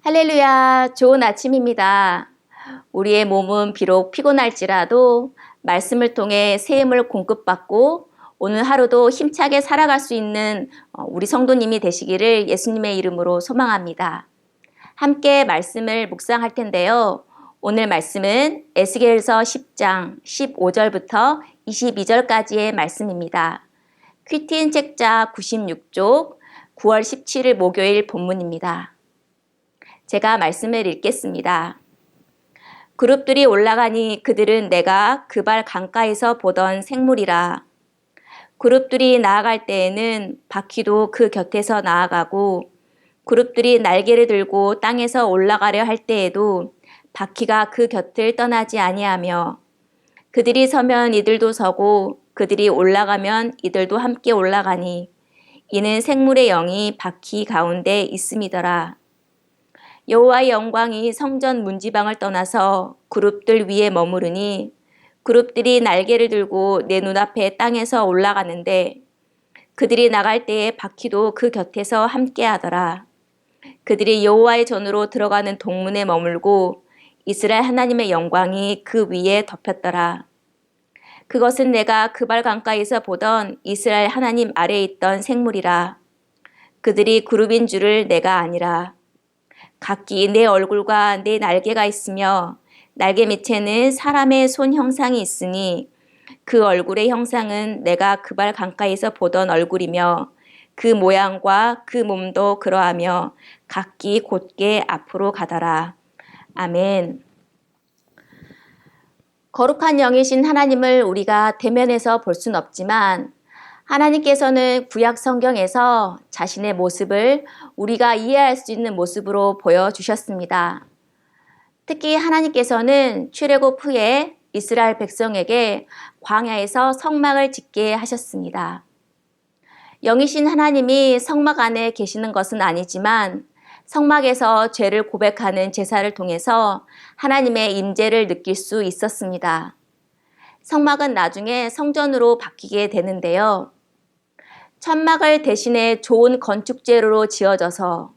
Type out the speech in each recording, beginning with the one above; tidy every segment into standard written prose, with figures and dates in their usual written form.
할렐루야, 좋은 아침입니다. 우리의 몸은 비록 피곤할지라도 말씀을 통해 새 힘을 공급받고 오늘 하루도 힘차게 살아갈 수 있는 우리 성도님이 되시기를 예수님의 이름으로 소망합니다. 함께 말씀을 묵상할 텐데요. 오늘 말씀은 에스겔서 10장 15절부터 22절까지의 말씀입니다. 퀴틴 책자 96쪽 9월 17일 목요일 본문입니다. 제가 말씀을 읽겠습니다. 그룹들이 올라가니 그들은 내가 그발 강가에서 보던 생물이라. 그룹들이 나아갈 때에는 바퀴도 그 곁에서 나아가고 그룹들이 날개를 들고 땅에서 올라가려 할 때에도 바퀴가 그 곁을 떠나지 아니하며 그들이 서면 이들도 서고 그들이 올라가면 이들도 함께 올라가니 이는 생물의 영이 바퀴 가운데 있음이더라. 여호와의 영광이 성전 문지방을 떠나서 그룹들 위에 머무르니 그룹들이 날개를 들고 내 눈앞에 땅에서 올라가는데 그들이 나갈 때에 바퀴도 그 곁에서 함께 하더라. 그들이 여호와의 전으로 들어가는 동문에 머물고 이스라엘 하나님의 영광이 그 위에 덮였더라. 그것은 내가 그발 강가에서 보던 이스라엘 하나님 아래에 있던 생물이라. 그들이 그룹인 줄을 내가 아니라. 각기 내 얼굴과 내 날개가 있으며 날개 밑에는 사람의 손 형상이 있으니 그 얼굴의 형상은 내가 그발 강가에서 보던 얼굴이며 그 모양과 그 몸도 그러하며 각기 곧게 앞으로 가더라. 아멘. 거룩한 영이신 하나님을 우리가 대면해서 볼 수는 없지만 하나님께서는 구약 성경에서 자신의 모습을 우리가 이해할 수 있는 모습으로 보여주셨습니다. 특히 하나님께서는 출애굽 후에 이스라엘 백성에게 광야에서 성막을 짓게 하셨습니다. 영이신 하나님이 성막 안에 계시는 것은 아니지만 성막에서 죄를 고백하는 제사를 통해서 하나님의 임재를 느낄 수 있었습니다. 성막은 나중에 성전으로 바뀌게 되는데요. 천막을 대신해 좋은 건축재료로 지어져서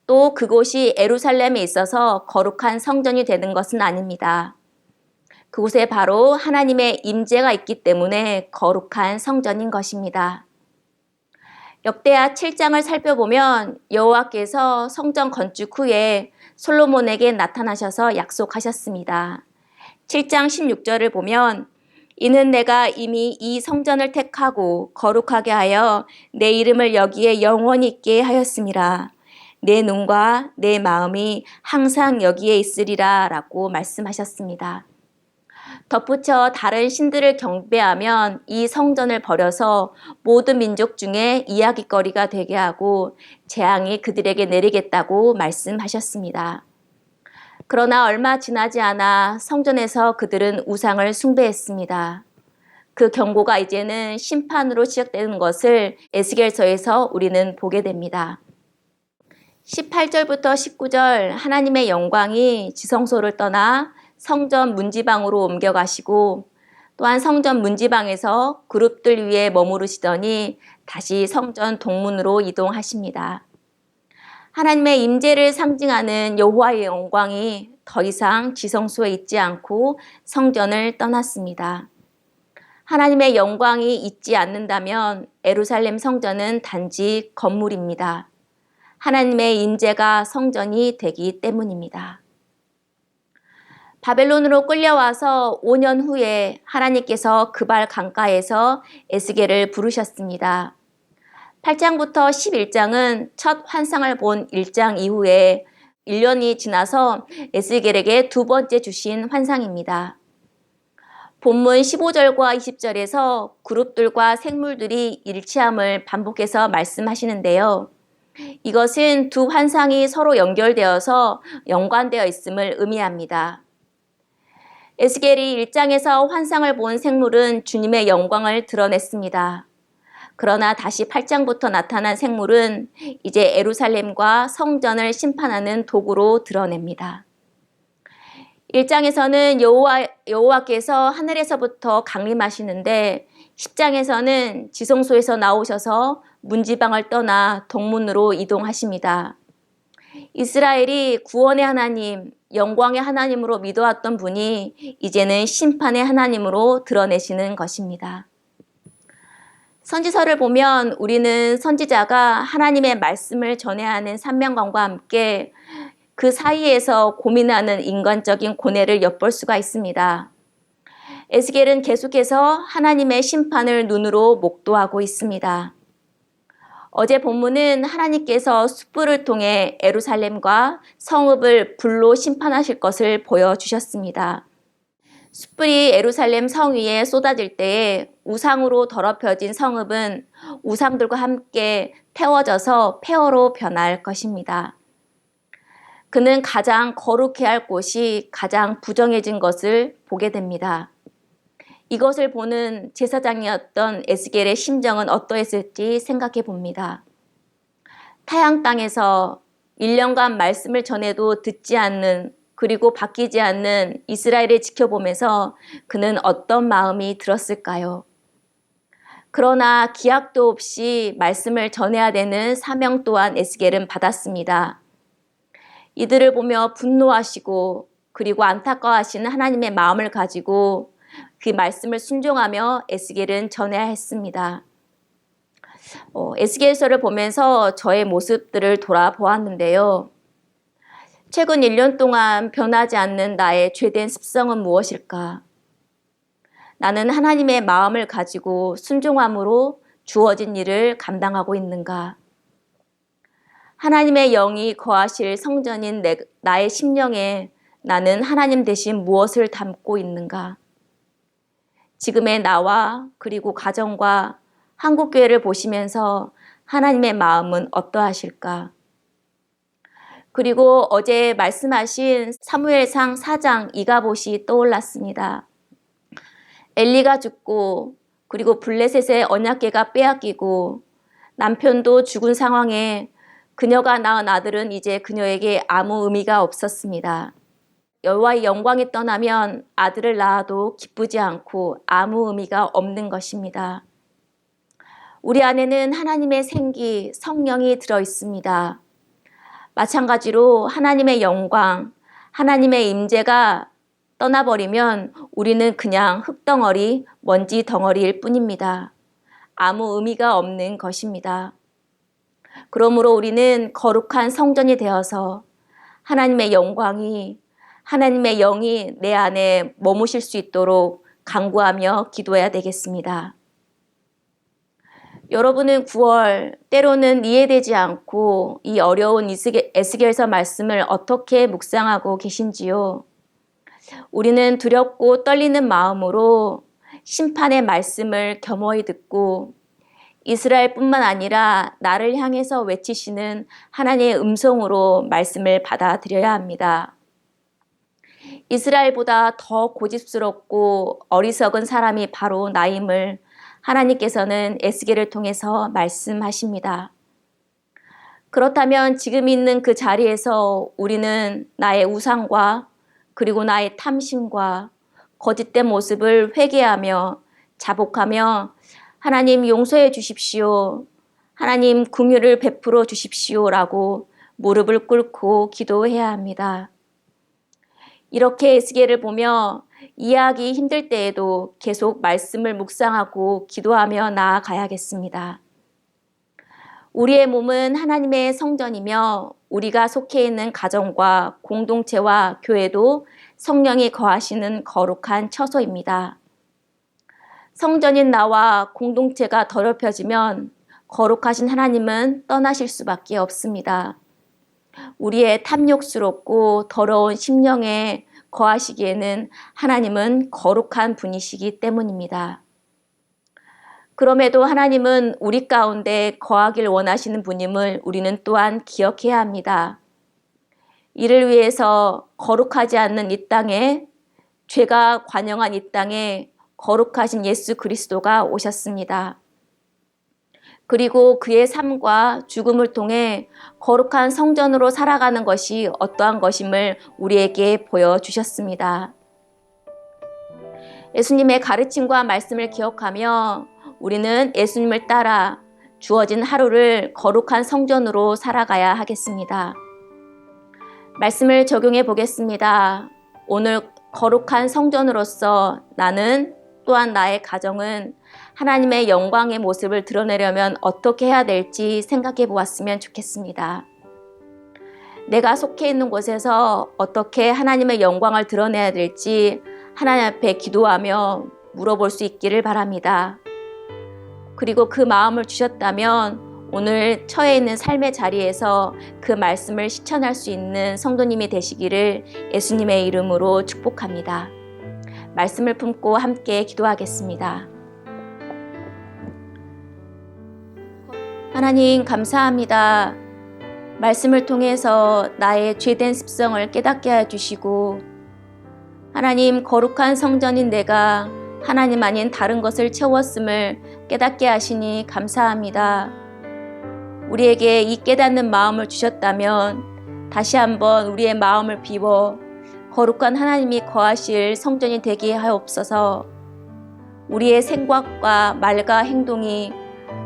또 그곳이 예루살렘에 있어서 거룩한 성전이 되는 것은 아닙니다. 그곳에 바로 하나님의 임재가 있기 때문에 거룩한 성전인 것입니다. 역대하 7장을 살펴보면 여호와께서 성전 건축 후에 솔로몬에게 나타나셔서 약속하셨습니다. 7장 16절을 보면 이는 내가 이미 이 성전을 택하고 거룩하게 하여 내 이름을 여기에 영원히 있게 하였음이라. 내 눈과 내 마음이 항상 여기에 있으리라 라고 말씀하셨습니다. 덧붙여 다른 신들을 경배하면 이 성전을 버려서 모든 민족 중에 이야깃거리가 되게 하고 재앙이 그들에게 내리겠다고 말씀하셨습니다. 그러나 얼마 지나지 않아 성전에서 그들은 우상을 숭배했습니다. 그 경고가 이제는 심판으로 시작되는 것을 에스겔서에서 우리는 보게 됩니다. 18절부터 19절 하나님의 영광이 지성소를 떠나 성전 문지방으로 옮겨가시고 또한 성전 문지방에서 그룹들 위에 머무르시더니 다시 성전 동문으로 이동하십니다. 하나님의 임재를 상징하는 여호와의 영광이 더 이상 지성소에 있지 않고 성전을 떠났습니다. 하나님의 영광이 있지 않는다면 예루살렘 성전은 단지 건물입니다. 하나님의 임재가 성전이 되기 때문입니다. 바벨론으로 끌려와서 5년 후에 하나님께서 그발 강가에서 에스겔을 부르셨습니다. 8장부터 11장은 첫 환상을 본 1장 이후에 1년이 지나서 에스겔에게 두 번째 주신 환상입니다. 본문 15절과 20절에서 그룹들과 생물들이 일치함을 반복해서 말씀하시는데요. 이것은 두 환상이 서로 연결되어서 연관되어 있음을 의미합니다. 에스겔이 1장에서 환상을 본 생물은 주님의 영광을 드러냈습니다. 그러나 다시 8장부터 나타난 생물은 이제 예루살렘과 성전을 심판하는 도구로 드러냅니다. 1장에서는 여호와께서 하늘에서부터 강림하시는데 10장에서는 지성소에서 나오셔서 문지방을 떠나 동문으로 이동하십니다. 이스라엘이 구원의 하나님, 영광의 하나님으로 믿어왔던 분이 이제는 심판의 하나님으로 드러내시는 것입니다. 선지서를 보면 우리는 선지자가 하나님의 말씀을 전해야 하는 사명감과 함께 그 사이에서 고민하는 인간적인 고뇌를 엿볼 수가 있습니다. 에스겔은 계속해서 하나님의 심판을 눈으로 목도하고 있습니다. 어제 본문은 하나님께서 숯불을 통해 예루살렘과 성읍을 불로 심판하실 것을 보여주셨습니다. 숯불이 예루살렘 성 위에 쏟아질 때에 우상으로 더럽혀진 성읍은 우상들과 함께 태워져서 폐허로 변할 것입니다. 그는 가장 거룩해야 할 곳이 가장 부정해진 것을 보게 됩니다. 이것을 보는 제사장이었던 에스겔의 심정은 어떠했을지 생각해 봅니다. 타향 땅에서 1년간 말씀을 전해도 듣지 않는 그리고 바뀌지 않는 이스라엘을 지켜보면서 그는 어떤 마음이 들었을까요? 그러나 기약도 없이 말씀을 전해야 되는 사명 또한 에스겔은 받았습니다. 이들을 보며 분노하시고 그리고 안타까워하시는 하나님의 마음을 가지고 그 말씀을 순종하며 에스겔은 전해야 했습니다. 에스겔서를 보면서 저의 모습들을 돌아보았는데요. 최근 1년 동안 변하지 않는 나의 죄된 습성은 무엇일까? 나는 하나님의 마음을 가지고 순종함으로 주어진 일을 감당하고 있는가? 하나님의 영이 거하실 성전인 나의 심령에 나는 하나님 대신 무엇을 담고 있는가? 지금의 나와 그리고 가정과 한국교회를 보시면서 하나님의 마음은 어떠하실까? 그리고 어제 말씀하신 사무엘상 4장 이가봇이 떠올랐습니다. 엘리가 죽고 그리고 블레셋의 언약궤가 빼앗기고 남편도 죽은 상황에 그녀가 낳은 아들은 이제 그녀에게 아무 의미가 없었습니다. 여호와의 영광이 떠나면 아들을 낳아도 기쁘지 않고 아무 의미가 없는 것입니다. 우리 안에는 하나님의 생기, 성령이 들어 있습니다. 마찬가지로 하나님의 영광, 하나님의 임재가 떠나버리면 우리는 그냥 흙덩어리, 먼지 덩어리일 뿐입니다. 아무 의미가 없는 것입니다. 그러므로 우리는 거룩한 성전이 되어서 하나님의 영광이, 하나님의 영이 내 안에 머무실 수 있도록 간구하며 기도해야 되겠습니다. 여러분은 9월 때로는 이해되지 않고 이 어려운 에스겔서 말씀을 어떻게 묵상하고 계신지요? 우리는 두렵고 떨리는 마음으로 심판의 말씀을 겸허히 듣고 이스라엘뿐만 아니라 나를 향해서 외치시는 하나님의 음성으로 말씀을 받아들여야 합니다. 이스라엘보다 더 고집스럽고 어리석은 사람이 바로 나임을 하나님께서는 에스겔을 통해서 말씀하십니다. 그렇다면 지금 있는 그 자리에서 우리는 나의 우상과 그리고 나의 탐심과 거짓된 모습을 회개하며 자복하며 하나님 용서해 주십시오. 하나님 긍휼을 베풀어 주십시오라고 무릎을 꿇고 기도해야 합니다. 이렇게 에스겔을 보며 이해하기 힘들 때에도 계속 말씀을 묵상하고 기도하며 나아가야겠습니다. 우리의 몸은 하나님의 성전이며 우리가 속해 있는 가정과 공동체와 교회도 성령이 거하시는 거룩한 처소입니다. 성전인 나와 공동체가 더럽혀지면 거룩하신 하나님은 떠나실 수밖에 없습니다. 우리의 탐욕스럽고 더러운 심령에 거하시기에는 하나님은 거룩한 분이시기 때문입니다. 그럼에도 하나님은 우리 가운데 거하길 원하시는 분임을 우리는 또한 기억해야 합니다. 이를 위해서 거룩하지 않는 이 땅에, 죄가 관영한 이 땅에 거룩하신 예수 그리스도가 오셨습니다. 그리고 그의 삶과 죽음을 통해 거룩한 성전으로 살아가는 것이 어떠한 것임을 우리에게 보여주셨습니다. 예수님의 가르침과 말씀을 기억하며 우리는 예수님을 따라 주어진 하루를 거룩한 성전으로 살아가야 하겠습니다. 말씀을 적용해 보겠습니다. 오늘 거룩한 성전으로서 나는 또한 나의 가정은 하나님의 영광의 모습을 드러내려면 어떻게 해야 될지 생각해 보았으면 좋겠습니다. 내가 속해 있는 곳에서 어떻게 하나님의 영광을 드러내야 될지 하나님 앞에 기도하며 물어볼 수 있기를 바랍니다. 그리고 그 마음을 주셨다면 오늘 처해 있는 삶의 자리에서 그 말씀을 실천할 수 있는 성도님이 되시기를 예수님의 이름으로 축복합니다. 말씀을 품고 함께 기도하겠습니다. 하나님 감사합니다. 말씀을 통해서 나의 죄된 습성을 깨닫게 해주시고 하나님 거룩한 성전인 내가 하나님 아닌 다른 것을 채웠음을 깨닫게 하시니 감사합니다. 우리에게 이 깨닫는 마음을 주셨다면 다시 한번 우리의 마음을 비워 거룩한 하나님이 거하실 성전이 되게 하옵소서. 우리의 생각과 말과 행동이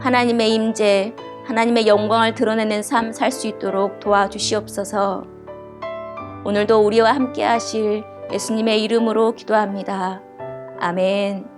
하나님의 임재, 하나님의 영광을 드러내는 삶 살 수 있도록 도와주시옵소서. 오늘도 우리와 함께 하실 예수님의 이름으로 기도합니다. 아멘.